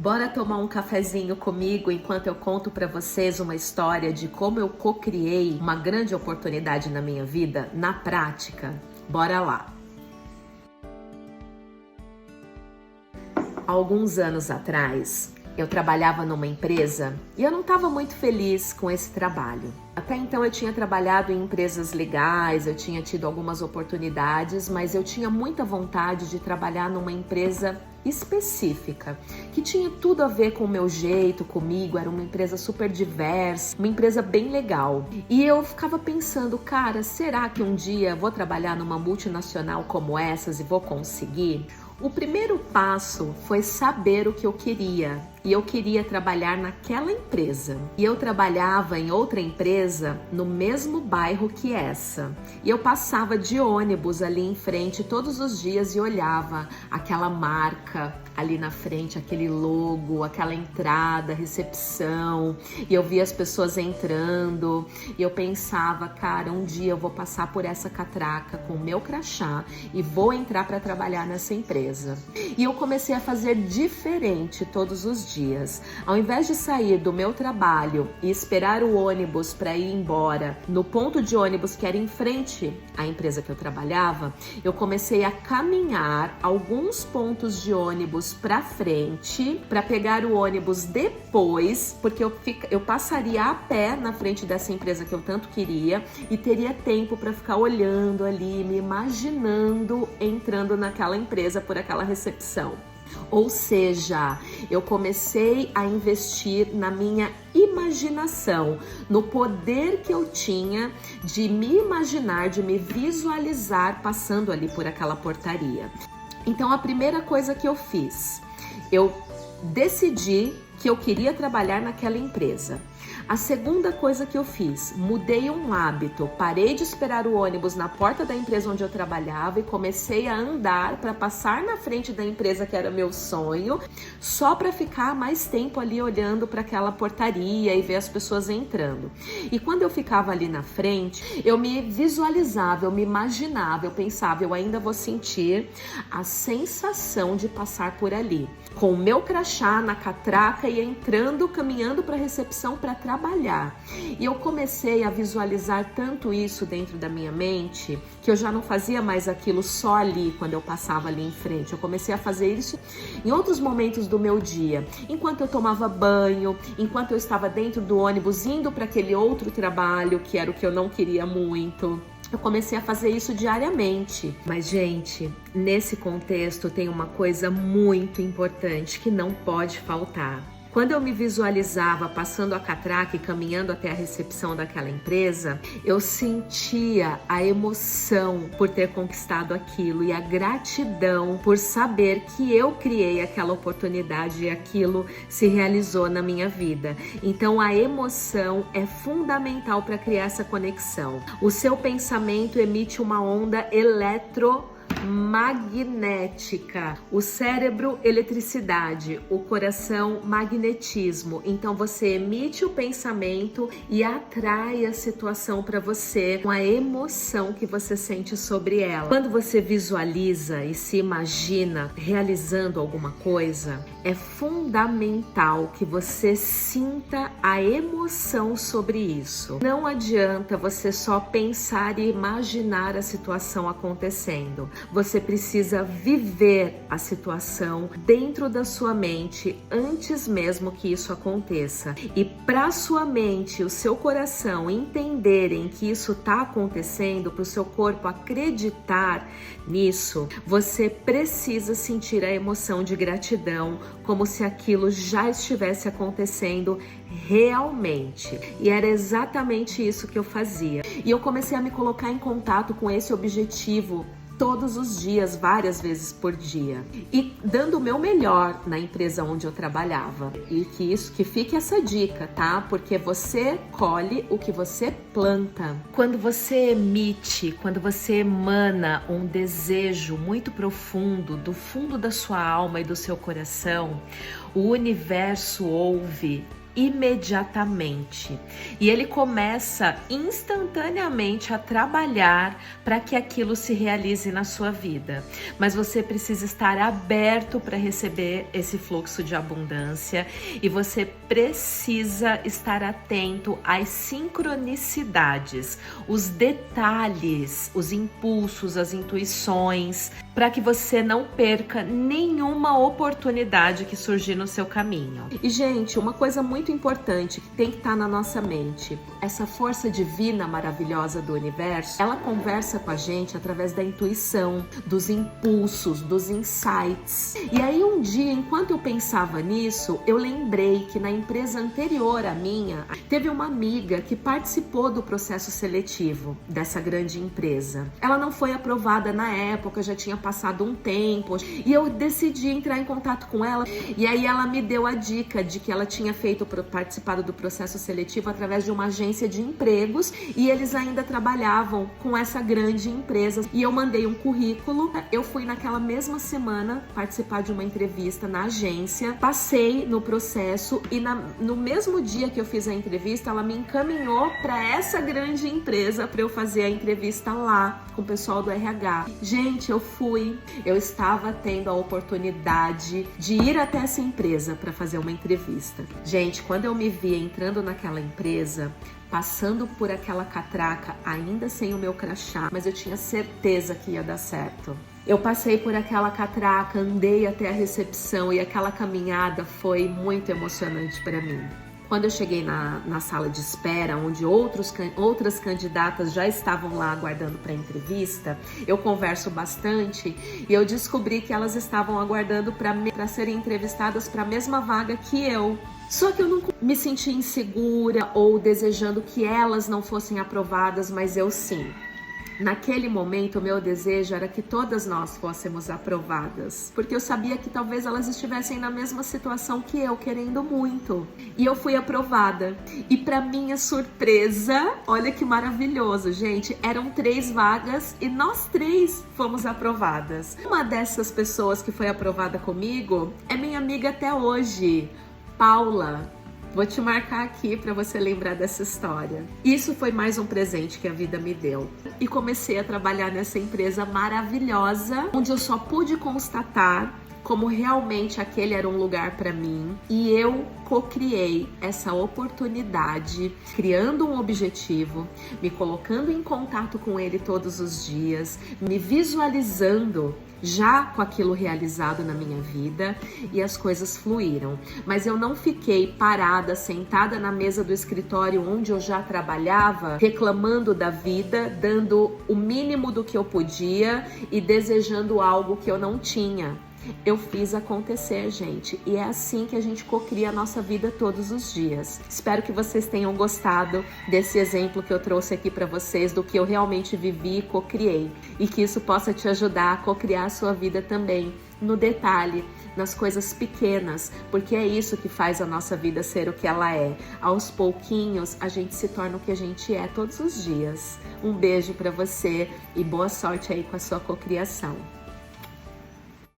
Bora tomar um cafezinho comigo enquanto eu conto para vocês uma história de como eu co-criei uma grande oportunidade na minha vida, na prática? Bora lá! Há alguns anos atrás, eu trabalhava numa empresa e eu não estava muito feliz com esse trabalho. Até então eu tinha trabalhado em empresas legais, eu tinha tido algumas oportunidades, mas eu tinha muita vontade de trabalhar numa empresa específica, que tinha tudo a ver com o meu jeito, comigo, era uma empresa super diversa, uma empresa bem legal. E eu ficava pensando, cara, será que um dia eu vou trabalhar numa multinacional como essas e vou conseguir? O primeiro passo foi saber o que eu queria. E eu queria trabalhar naquela empresa. E eu trabalhava em outra empresa no mesmo bairro que essa. E eu passava de ônibus ali em frente todos os dias e olhava aquela marca ali na frente, aquele logo, aquela entrada, recepção. E eu via as pessoas entrando. E eu pensava, cara, um dia eu vou passar por essa catraca com o meu crachá e vou entrar para trabalhar nessa empresa. E eu comecei a fazer diferente todos os dias. Ao invés de sair do meu trabalho e esperar o ônibus para ir embora no ponto de ônibus que era em frente à empresa que eu trabalhava, eu comecei a caminhar alguns pontos de ônibus para frente para pegar o ônibus depois, porque eu passaria a pé na frente dessa empresa que eu tanto queria e teria tempo para ficar olhando ali, me imaginando entrando naquela empresa por aquela recepção. Ou seja, eu comecei a investir na minha imaginação, no poder que eu tinha de me imaginar, de me visualizar passando ali por aquela portaria. Então, a primeira coisa que eu fiz, eu decidi que eu queria trabalhar naquela empresa. A segunda coisa que eu fiz, mudei um hábito, parei de esperar o ônibus na porta da empresa onde eu trabalhava e comecei a andar para passar na frente da empresa que era meu sonho, só para ficar mais tempo ali olhando para aquela portaria e ver as pessoas entrando. E quando eu ficava ali na frente, eu me visualizava, eu me imaginava, eu pensava, eu ainda vou sentir a sensação de passar por ali, com o meu crachá na catraca e entrando, caminhando para a recepção para trabalhar. E eu comecei a visualizar tanto isso dentro da minha mente que eu já não fazia mais aquilo só ali quando eu passava ali em frente. Eu comecei a fazer isso em outros momentos do meu dia, enquanto eu tomava banho, enquanto eu estava dentro do ônibus indo para aquele outro trabalho que era o que eu não queria muito. Eu comecei a fazer isso diariamente. Mas, gente, nesse contexto tem uma coisa muito importante que não pode faltar. Quando eu me visualizava passando a catraca e caminhando até a recepção daquela empresa, eu sentia a emoção por ter conquistado aquilo e a gratidão por saber que eu criei aquela oportunidade e aquilo se realizou na minha vida. Então a emoção é fundamental para criar essa conexão. O seu pensamento emite uma onda magnética, o cérebro eletricidade, o coração magnetismo. Então você emite o pensamento e atrai a situação para você com a emoção que você sente sobre ela. Quando você visualiza e se imagina realizando alguma coisa, é fundamental que você sinta a emoção sobre isso. Não adianta você só pensar e imaginar a situação acontecendo. Você precisa viver a situação dentro da sua mente antes mesmo que isso aconteça. E para sua mente e o seu coração entenderem que isso está acontecendo, para o seu corpo acreditar nisso, você precisa sentir a emoção de gratidão, como se aquilo já estivesse acontecendo realmente. E era exatamente isso que eu fazia. E eu comecei a me colocar em contato com esse objetivo todos os dias, várias vezes por dia, e dando o meu melhor na empresa onde eu trabalhava. E que fique essa dica, tá? Porque você colhe o que você planta. Quando você emite, quando você emana um desejo muito profundo do fundo da sua alma e do seu coração, o universo ouve imediatamente. E ele começa instantaneamente a trabalhar para que aquilo se realize na sua vida. Mas você precisa estar aberto para receber esse fluxo de abundância e você precisa estar atento às sincronicidades, os detalhes, os impulsos, as intuições, para que você não perca nenhuma oportunidade que surgir no seu caminho. E, gente, uma coisa muito importante que tem que estar na nossa mente, essa força divina maravilhosa do universo, ela conversa com a gente através da intuição, dos impulsos, dos insights. E aí um dia, enquanto eu pensava nisso, eu lembrei que na empresa anterior à minha, teve uma amiga que participou do processo seletivo dessa grande empresa. Ela não foi aprovada na época, já tinha passado um tempo, e eu decidi entrar em contato com ela, e aí ela me deu a dica de que ela tinha participado do processo seletivo através de uma agência de empregos, e eles ainda trabalhavam com essa grande empresa, e eu mandei um currículo. Eu fui naquela mesma semana participar de uma entrevista na agência, passei no processo, e no mesmo dia que eu fiz a entrevista, ela me encaminhou para essa grande empresa para eu fazer a entrevista lá com o pessoal do RH. Gente, eu estava tendo a oportunidade de ir até essa empresa para fazer uma entrevista. Gente, quando eu me vi entrando naquela empresa, passando por aquela catraca, ainda sem o meu crachá, mas eu tinha certeza que ia dar certo. Eu passei por aquela catraca, andei até a recepção e aquela caminhada foi muito emocionante para mim. Quando eu cheguei na sala de espera, onde outras candidatas já estavam lá aguardando para a entrevista, eu converso bastante e eu descobri que elas estavam aguardando para serem entrevistadas para a mesma vaga que eu. Só que eu não me senti insegura ou desejando que elas não fossem aprovadas, mas eu sim. Naquele momento, o meu desejo era que todas nós fôssemos aprovadas, porque eu sabia que talvez elas estivessem na mesma situação que eu, querendo muito. E eu fui aprovada. E para minha surpresa, olha que maravilhoso, gente, eram 3 vagas e nós 3 fomos aprovadas. Uma dessas pessoas que foi aprovada comigo é minha amiga até hoje, Paula. Vou te marcar aqui para você lembrar dessa história. Isso foi mais um presente que a vida me deu. E comecei a trabalhar nessa empresa maravilhosa, onde eu só pude constatar como realmente aquele era um lugar para mim. E eu co-criei essa oportunidade, criando um objetivo, me colocando em contato com ele todos os dias, me visualizando já com aquilo realizado na minha vida, e as coisas fluíram. Mas eu não fiquei parada, sentada na mesa do escritório onde eu já trabalhava, reclamando da vida, dando o mínimo do que eu podia e desejando algo que eu não tinha. Eu fiz acontecer, gente, e é assim que a gente cocria a nossa vida todos os dias. Espero que vocês tenham gostado desse exemplo que eu trouxe aqui para vocês, do que eu realmente vivi e cocriei, e que isso possa te ajudar a cocriar a sua vida também, no detalhe, nas coisas pequenas, porque é isso que faz a nossa vida ser o que ela é. Aos pouquinhos, a gente se torna o que a gente é todos os dias. Um beijo para você e boa sorte aí com a sua cocriação.